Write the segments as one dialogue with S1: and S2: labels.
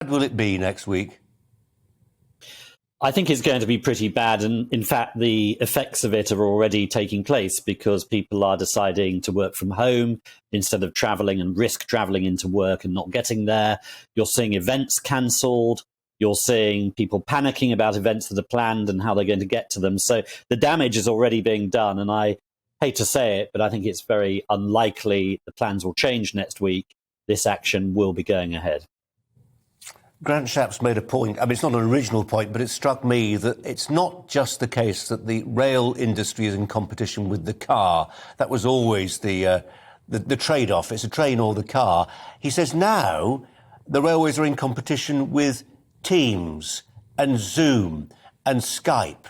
S1: Will it be next week?
S2: I think it's going to be pretty bad. And in fact, the effects of it are already taking place because people are deciding to work from home instead of traveling and risk traveling into work and not getting there. You're seeing events cancelled. You're seeing people panicking about events that are planned and how they're going to get to them. So the damage is already being done. And I hate to say it, but I think it's very unlikely the plans will change next week. This action will be going ahead.
S1: Grant Shapps made a point. I mean, it's not an original point, but it struck me that it's not just the case that the rail industry is in competition with the car. That was always the trade-off. It's a train or the car. He says now the railways are in competition with Teams and Zoom and Skype.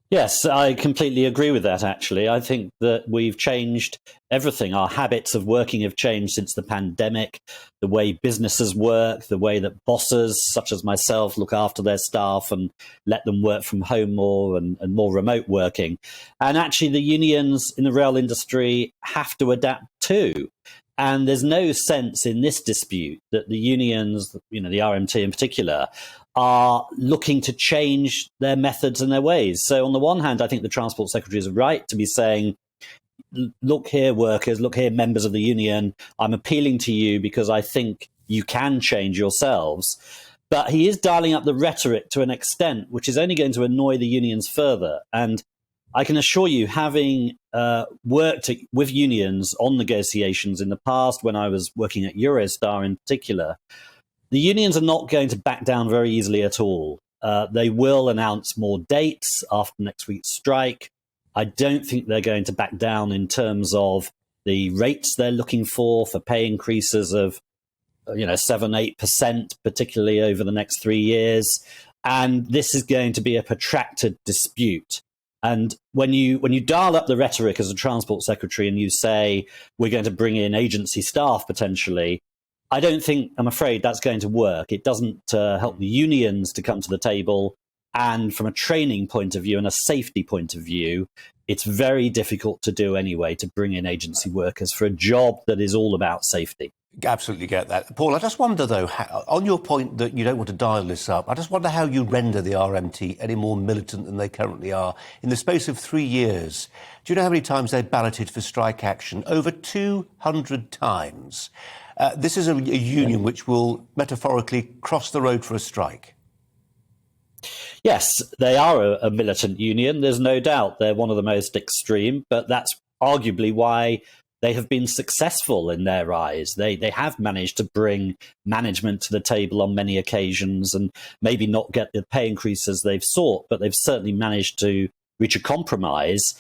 S2: Yes, I completely agree with that, actually. I think that we've changed everything. Our habits of working have changed since the pandemic, the way businesses work, the way that bosses, such as myself, look after their staff and let them work from home more and more remote working. And actually, the unions in the rail industry have to adapt too. And there's no sense in this dispute that the unions, the RMT in particular, are looking to change their methods and their ways. So on the one hand, I think the Transport Secretary is right to be saying, look here, workers, look here, members of the union, I'm appealing to you because I think you can change yourselves. But he is dialing up the rhetoric to an extent which is only going to annoy the unions further. And I can assure you, having worked with unions on negotiations in the past, when I was working at Eurostar in particular, the unions are not going to back down very easily at all. They will announce more dates after next week's strike. I don't think they're going to back down in terms of the rates they're looking for pay increases of 7-8%, particularly over the next 3 years. And this is going to be a protracted dispute. And when you dial up the rhetoric as a Transport Secretary and you say we're going to bring in agency staff potentially, I'm afraid that's going to work. It doesn't help the unions to come to the table. And from a training point of view and a safety point of view, it's very difficult to do anyway, to bring in agency workers for a job that is all about safety.
S1: Absolutely get that. Paul, I just wonder, though, on your point that you don't want to dial this up, I just wonder how you render the RMT any more militant than they currently are. In the space of 3 years, do you know how many times they balloted for strike action? Over 200 times. This is a union which will metaphorically cross the road for a strike.
S2: Yes, they are a militant union. There's no doubt they're one of the most extreme, but that's arguably why they have been successful in their eyes. They have managed to bring management to the table on many occasions and maybe not get the pay increases they've sought, but they've certainly managed to reach a compromise.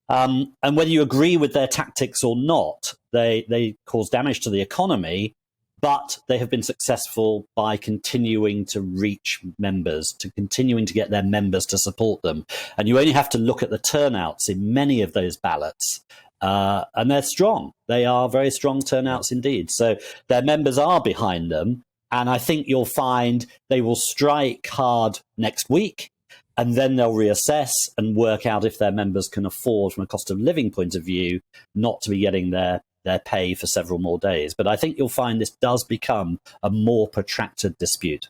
S2: And whether you agree with their tactics or not, they cause damage to the economy, but they have been successful by continuing to reach members, to continuing to get their members to support them. And you only have to look at the turnouts in many of those ballots. And they're strong. They are very strong turnouts indeed. So their members are behind them. And I think you'll find they will strike hard next week. And then they'll reassess and work out if their members can afford, from a cost of living point of view, not to be getting their pay for several more days. But I think you'll find this does become a more protracted dispute.